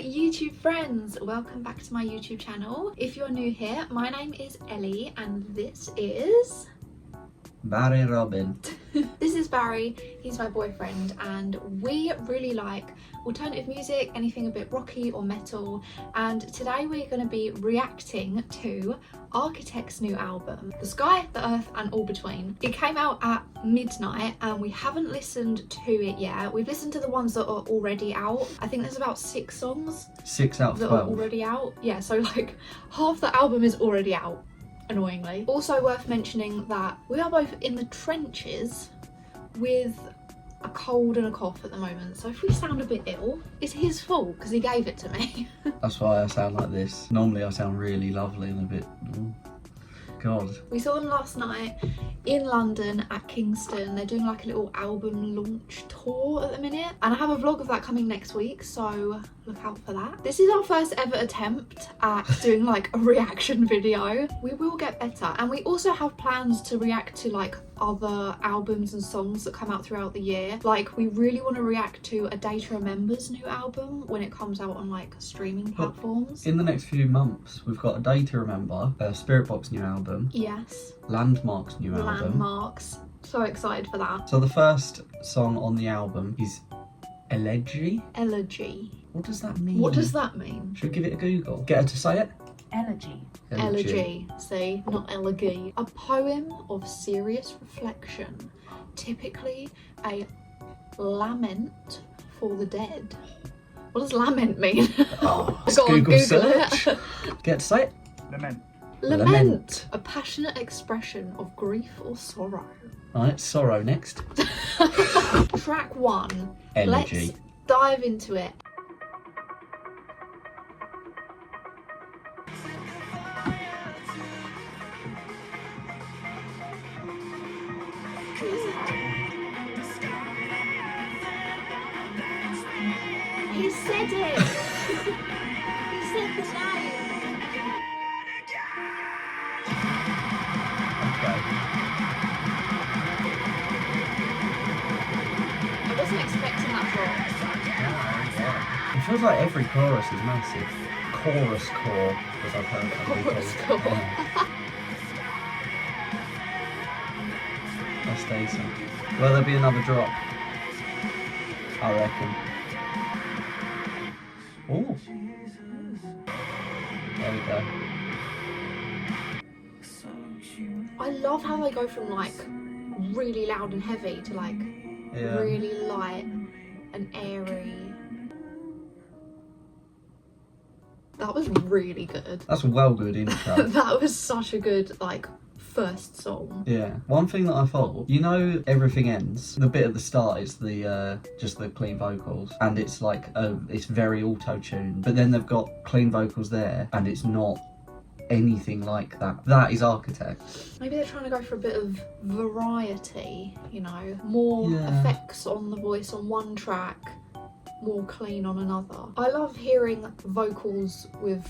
YouTube friends, welcome back to my YouTube channel. If you're new here, my name is Ellie and this is Barry Robin. This is Barry, he's my boyfriend, and we really like alternative music, anything a bit rocky or metal, and today we're going to be reacting to Architect's new album, The Sky, The Earth and All Between. It came out at midnight and we haven't listened to it yet. We've listened to the ones that are already out. I think there's about 6 songs. 6 out of 12. That are already out. Yeah, so like half the album is already out. Annoyingly. Also worth mentioning that we are both in the trenches with a cold and a cough at the moment, so if we sound a bit ill, it's his fault because he gave it to me. That's why I sound like this. Normally I sound really lovely and a bit... God. We saw them last night in London at Kingston. They're doing like a little album launch tour at the minute, and I have a vlog of that coming next week, so look out for that. This is our first ever attempt at doing like a reaction video. We will get better, and we also have plans to react to like other albums and songs that come out throughout the year. Like we really want to react to A Day to Remember's new album when it comes out on like streaming platforms. In the next few months we've got A Day to Remember, Spiritbox new album, Yes, Landmarks new album. Landmarks. So excited for that. So the first song on the album is Elegy. Elegy. What does that mean? What does that mean? Should we give it a Google? Get her to say it? Elegy. Elegy, see, not elegy. A poem of serious reflection, typically a lament for the dead. What does lament mean? Oh, Go on, Google Google search. it. Get her to say it? Lament. Lament, a passionate expression of grief or sorrow. Right, Sorrow next. Track 1. Elegy. Let's dive into it. He said it! He said the name! Okay. I wasn't expecting that drop. It feels like every chorus is massive. Chorus core, as I've heard some people. Chorus core. Yeah. That's decent. Will there be another drop? I reckon. Oh. There we go. I love how they go from like really loud and heavy to like Yeah. really light and airy. That was really good. That's a well good intro. That was such a good like first song. Yeah. One thing that I thought, you know, Everything Ends. The bit at the start is the just the clean vocals, and it's like it's very auto-tuned. But then they've got clean vocals there, and it's not anything like that. That is Architect. Maybe they're trying to go for a bit of variety, you know, more Yeah. effects on the voice on one track, more clean on another. I love hearing vocals with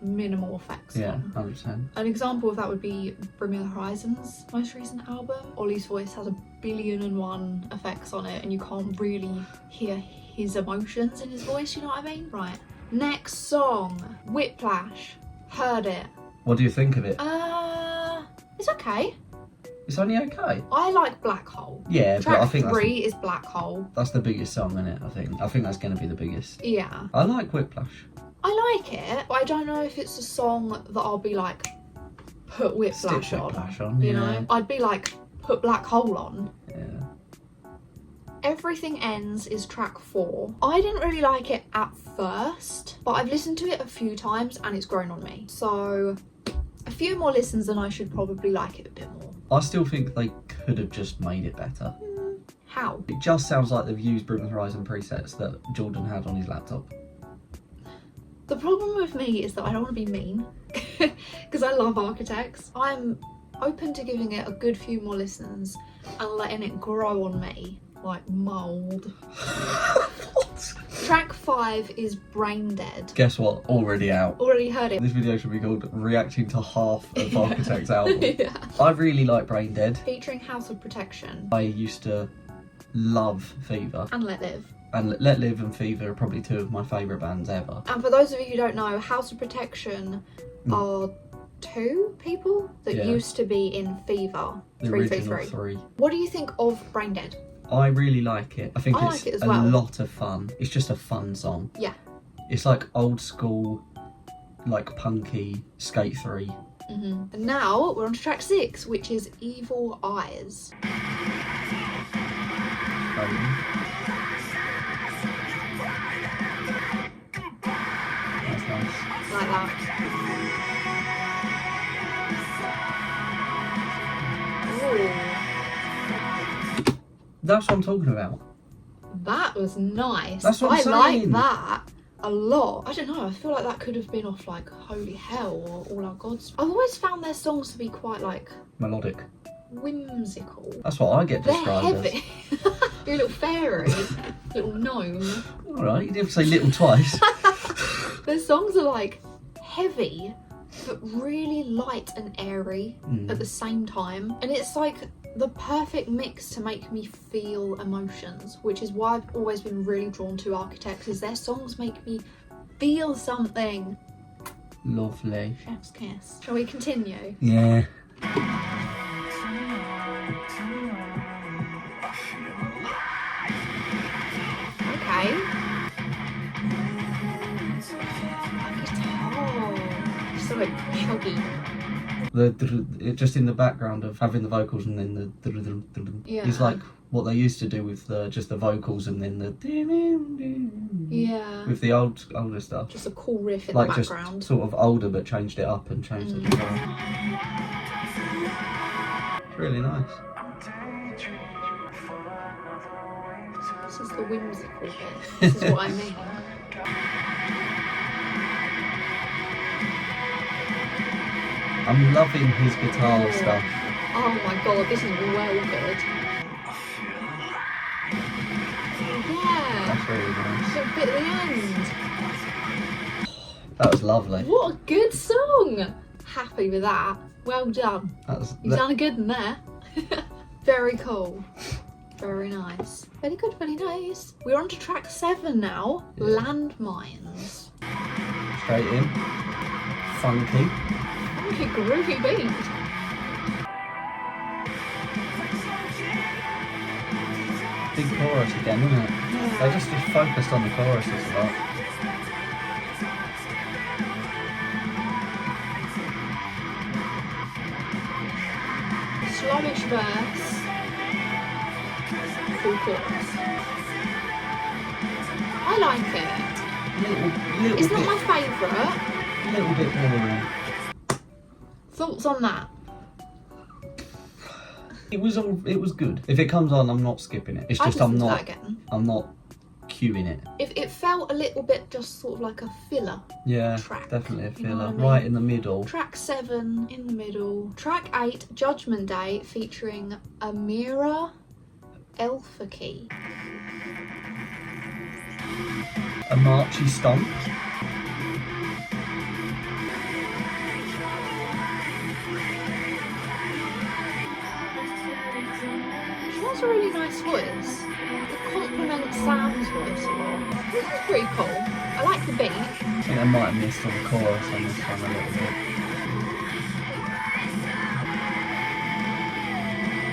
minimal effects Yeah, on. 100%. An example of that would be Bring Me the Horizon's most recent album. Ollie's voice has 1,000,001 effects on it and you can't really hear his emotions in his voice, you know what I mean? Right. Next song, Whiplash. Heard it. What do you think of it? It's okay. It's only okay. I like Black Hole. Yeah, but Track I think 3 is Black Hole. that's the biggest song in it. I think that's going to be the biggest. Yeah. I like Whiplash. I like it, but I don't know if it's a song that I'll be like, put Whiplash Stick on. Whiplash on, You yeah. know? I'd be like, put Black Hole on. Yeah. Everything Ends is track 4. I didn't really like it at first, but I've listened to it a few times and it's grown on me. So a few more listens and I should probably like it a bit more. I still think they could have just made it better. How? It just sounds like they've used Bring the Horizon presets that Jordan had on his laptop. The problem with me is that I don't want to be mean because I love Architects. I'm open to giving it a good few more listens and letting it grow on me like mould. Track 5 is Brain Dead. Guess what? Already out. Already heard it. This video should be called reacting to half of Architect's album. Yeah. I really like Brain Dead. Featuring House of Protection I used to love Fever. and Let Live. And Let Live and Fever are probably two of my favourite bands ever. And for those of you who don't know, House of Protection are two people that used to be in Fever. The original three. What do you think of Brain Dead? I really like it. I think I it's like it as a well. lot of fun. It's just a fun song. Yeah. It's like old school, like punky Skate 3. And now we're on to track 6, which is Evil Eyes. That's nice. Like that. Ooh. That's what I'm talking about. That was nice. That's what I'm I saying. like that a lot. I don't know, I feel like that could have been off like Holy Hell or All Our Gods. I've always found their songs to be quite like Melodic. whimsical. That's what I get They're described heavy. You're a little fairy, little gnome. as. Alright, you didn't say little twice. Their songs are like heavy, but really light and airy at the same time. And it's like the perfect mix to make me feel emotions, which is why I've always been really drawn to Architects, is their songs make me feel something. Lovely. Chef's kiss. Shall we continue? Yeah. Okay. Guitar. So like chuggy. Just in the background of having the vocals and then the Yeah. it's like what they used to do with just the vocals and then the Yeah. with the older stuff. Just a cool riff in Like the just background. sort of older but changed it up and changed the guitar. It's really nice. This is the whimsical bit. This is what I mean. I'm loving his guitar stuff. Oh my god, this is well good. Yeah. That's really nice. Little bit at the end. That was lovely. What a good song. Happy with that. Well done. You've done a good one there. Very cool. Very nice. Very good, very nice. We're on to track 7 now. Yeah. Landmines. Straight in. Funky. Funky groovy beat. Big chorus again, isn't it? Yeah. They just focused on the choruses a lot. Slowish verse. Full chorus. I like it. Little It's bit, not my favourite. little bit boring. Thoughts on that? It was good. If it comes on, I'm not skipping it. It's I'd just listen to that again. I'm not queuing it. If it felt a little bit just sort of like a filler. Yeah, Track, definitely a you know filler. what I mean? Right in the middle. Track 7 in the middle. Track 8, Judgment Day, featuring Amira Elfaki. A marchy stomp. She has a really nice voice. It complements Sam's voice a lot. This is pretty cool. I like the beat. I think I might have missed on the chorus on this one a little bit.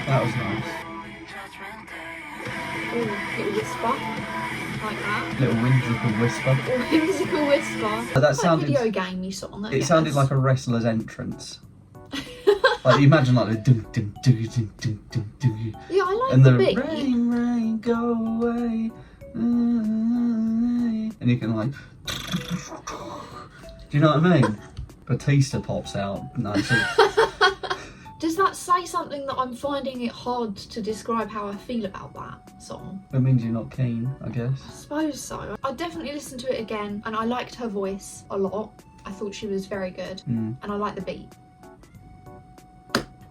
That was nice. Ooh, little whisper. Like that. Little whimsical whisper. Whimsical whisper. But that Like sounded. a video gamey song. I It sounded guess. like a wrestler's entrance. Like you imagine like the dum dum dum dum dum dum dum. Yeah, I like And the the beat. rain, rain, go away. And you can like. Do you know what I mean? Batista pops out. No, so Does that say something that I'm finding it hard to describe how I feel about that song? that means you're not keen, I guess. I suppose so. I'd definitely listen to it again, and I liked her voice a lot. I thought she was very good, and I like the beat.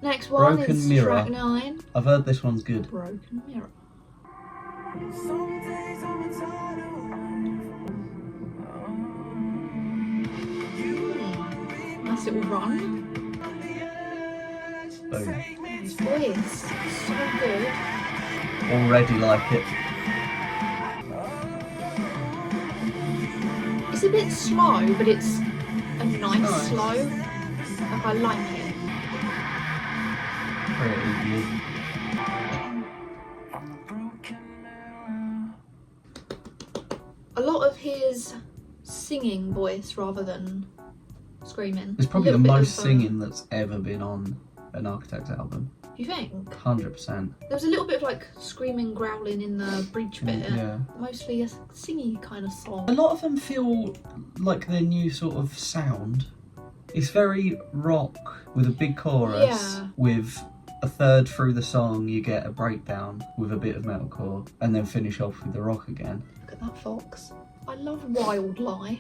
Next one Broken is Mirror. track 9. I've heard this one's good. Broken Mirror. Nice little run. Boom. His voice, so good. Already like it. It's a bit slow, but it's a nice slow. Like, I like it. Pretty good. A lot of his singing voice rather than screaming. It's probably the A little bit most of, singing that's ever been on an Architects album. You think? 100%. There was a little bit of like screaming, growling in the bridge bit. Yeah. Mostly a singy kind of song. A lot of them feel like their new sort of sound. It's very rock with a big chorus. Yeah. With a third through the song, you get a breakdown with a bit of metalcore, and then finish off with the rock again. Look at that fox. I love Wildlife.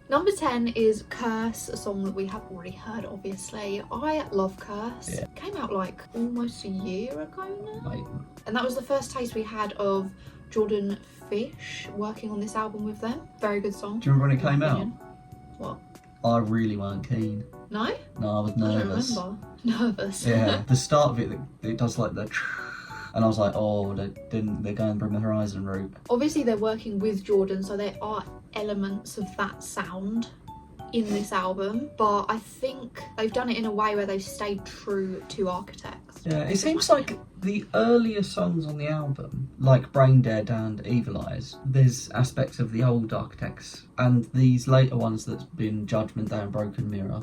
Number 10 is Curse, a song that we have already heard, obviously. I love Curse. Yeah. It came out like almost a year ago now. Like, And that was the first taste we had of Jordan Fish working on this album with them. Very good song. do you remember when it in came my out? opinion. What? I really weren't keen. No? No, I was I don't nervous. remember. Nervous. Yeah, the start of it does like the, and I was like, oh, they're going Bring the Horizon route. Obviously they're working with Jordan, so there are elements of that sound in this album, but I think they've done it in a way where they've stayed true to Architects. Yeah, it seems like the earlier songs on the album, like Brain Dead and Evil Eyes, there's aspects of the old Architects, and these later ones that's been Judgment Day and Broken Mirror,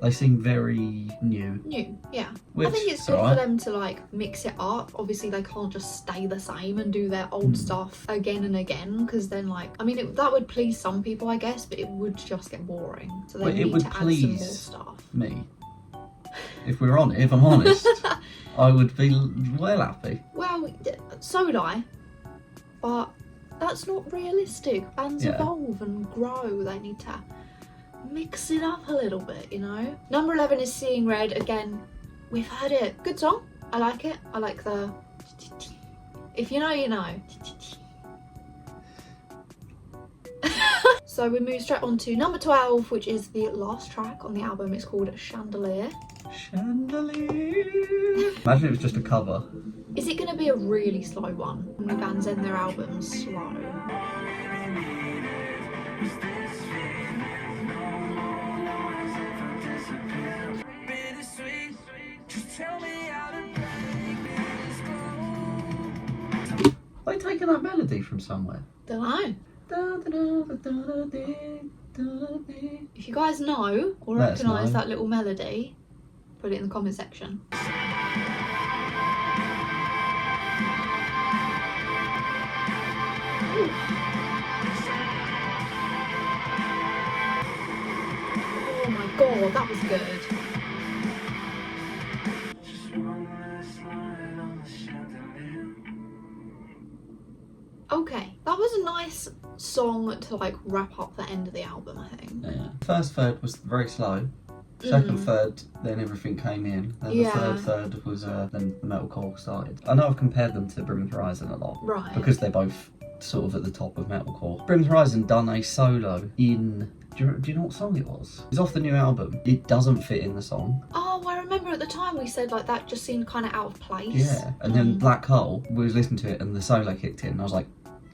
they seem very new. New, yeah. Which, I think it's good for them to like mix it up. Obviously they can't just stay the same and do their old stuff again and again, because then like, I mean that would please some people I guess, but it would just get boring. So they But it need would to add some more please stuff. me. If I'm honest, I would be well happy. Well, so would I, but that's not realistic. Bands Yeah. evolve and grow. They need to mix it up a little bit, you know? Number 11 is Seeing Red. Again, we've heard it. Good song. I like it. I like the... If you know, you know. So we move straight on to number 12, which is the last track on the album. It's called Chandelier. Chandelier. Imagine it was just a cover. Is it going to be a really slow one? When bands end their albums slow. Are they taking that melody from somewhere? Don't know. If you guys know or Let us recognise know. that little melody, put it in the comment section. Ooh. Oh my god, that was good. Okay, that was a nice song to like wrap up the end of the album, I think. Yeah. First third was very slow. Second third, then everything came in. Then Yeah. the third was then the metalcore started. I know I've compared them to Bring the Horizon a lot. Right. Because they're both sort of at the top of metalcore. Bring the Horizon done a solo in... Do you know what song it was? It's off the new album. It doesn't fit in the song. Oh, I remember at the time we said like that just seemed kind of out of place. Yeah. And then Black Hole, we was listening to it and the solo kicked in. And I was like,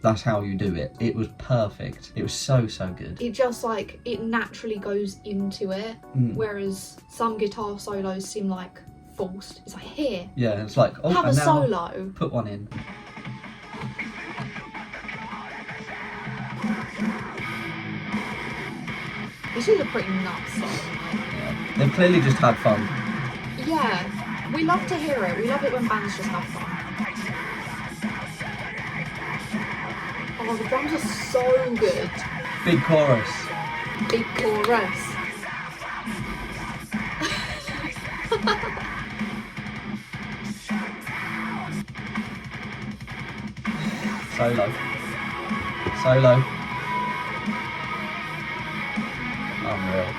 that's how you do it. It was perfect. It was so good. It just like, it naturally goes into it, whereas some guitar solos seem like forced. It's like, here, Yeah, it's like, oh, have a and now solo. put one in. This is a pretty nuts song. Yeah. They've clearly just had fun. Yeah, we love to hear it. We love it when bands just have fun. Oh, the drums are so good. Big chorus. Big chorus. Solo. Unreal.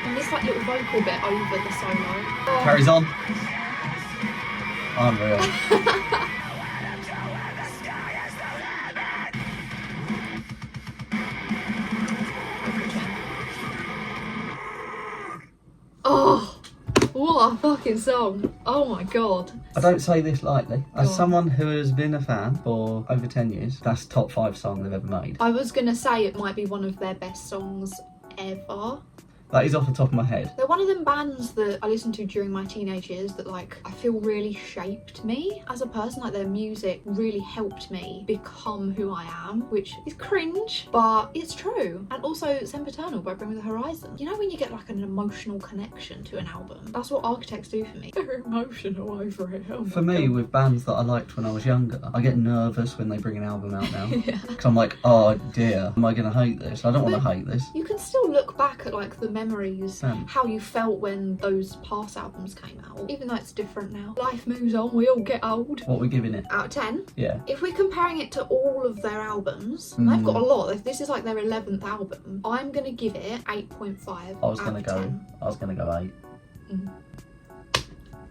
And this like little vocal bit over the solo. Carries on. Unreal. Oh, what What a fucking song. Oh my god. I don't say this lightly. As Go on. someone who has been a fan for over 10 years, that's top 5 song they've ever made. I was gonna say it might be one of their best songs ever. That is off the top of my head. They're one of them bands that I listened to during my teenage years that like I feel really shaped me as a person. Like their music really helped me become who I am, which is cringe, but it's true. And also Sempiternal by Bring Me the Horizon. You know when you get like an emotional connection to an album? That's what Architects do for me. They're emotional over it. Oh my For me, God. with bands that I liked when I was younger, I get nervous when they bring an album out now. Yeah. Because I'm like, oh dear, am I going to hate this? I don't want to hate this. You can still look back at like the memories, Yeah. how you felt when those past albums came out, even though it's different now. Life moves on, we all get old. What we're giving it? Out of 10, Yeah. if we're comparing it to all of their albums, and they've got a lot, if this is like their 11th album, I'm gonna give it 8.5 I was out going of to go. 10. I was going to go 8. Mm.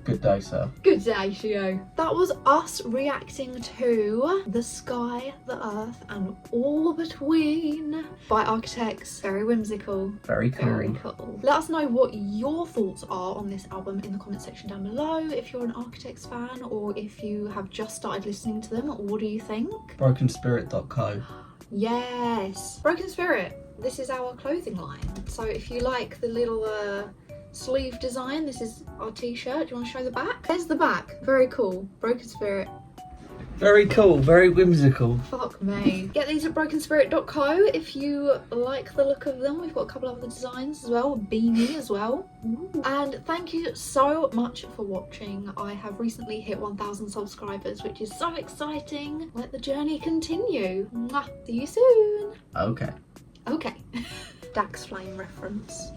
Good day, sir. Good day, Shio. That was us reacting to The Sky, the Earth, and All Between by Architects. Very whimsical. Very cool. Very cool. Let us know what your thoughts are on this album in the comment section down below. If you're an Architects fan or if you have just started listening to them, what do you think? Brokenspirit.co. Yes. Broken Spirit. This is our clothing line. So if you like the little sleeve design, this is our t-shirt. Do you want to show the back? There's the back. Very cool. Broken Spirit. Very cool. Very whimsical. Fuck me. Get these at brokenspirit.co if you like the look of them. We've got a couple of other designs as well. A beanie as well. Ooh. And thank you so much for watching. I have recently hit 1,000 subscribers, which is so exciting. Let the journey continue. Mwah. See you soon. Okay. Okay. Dax Flame reference.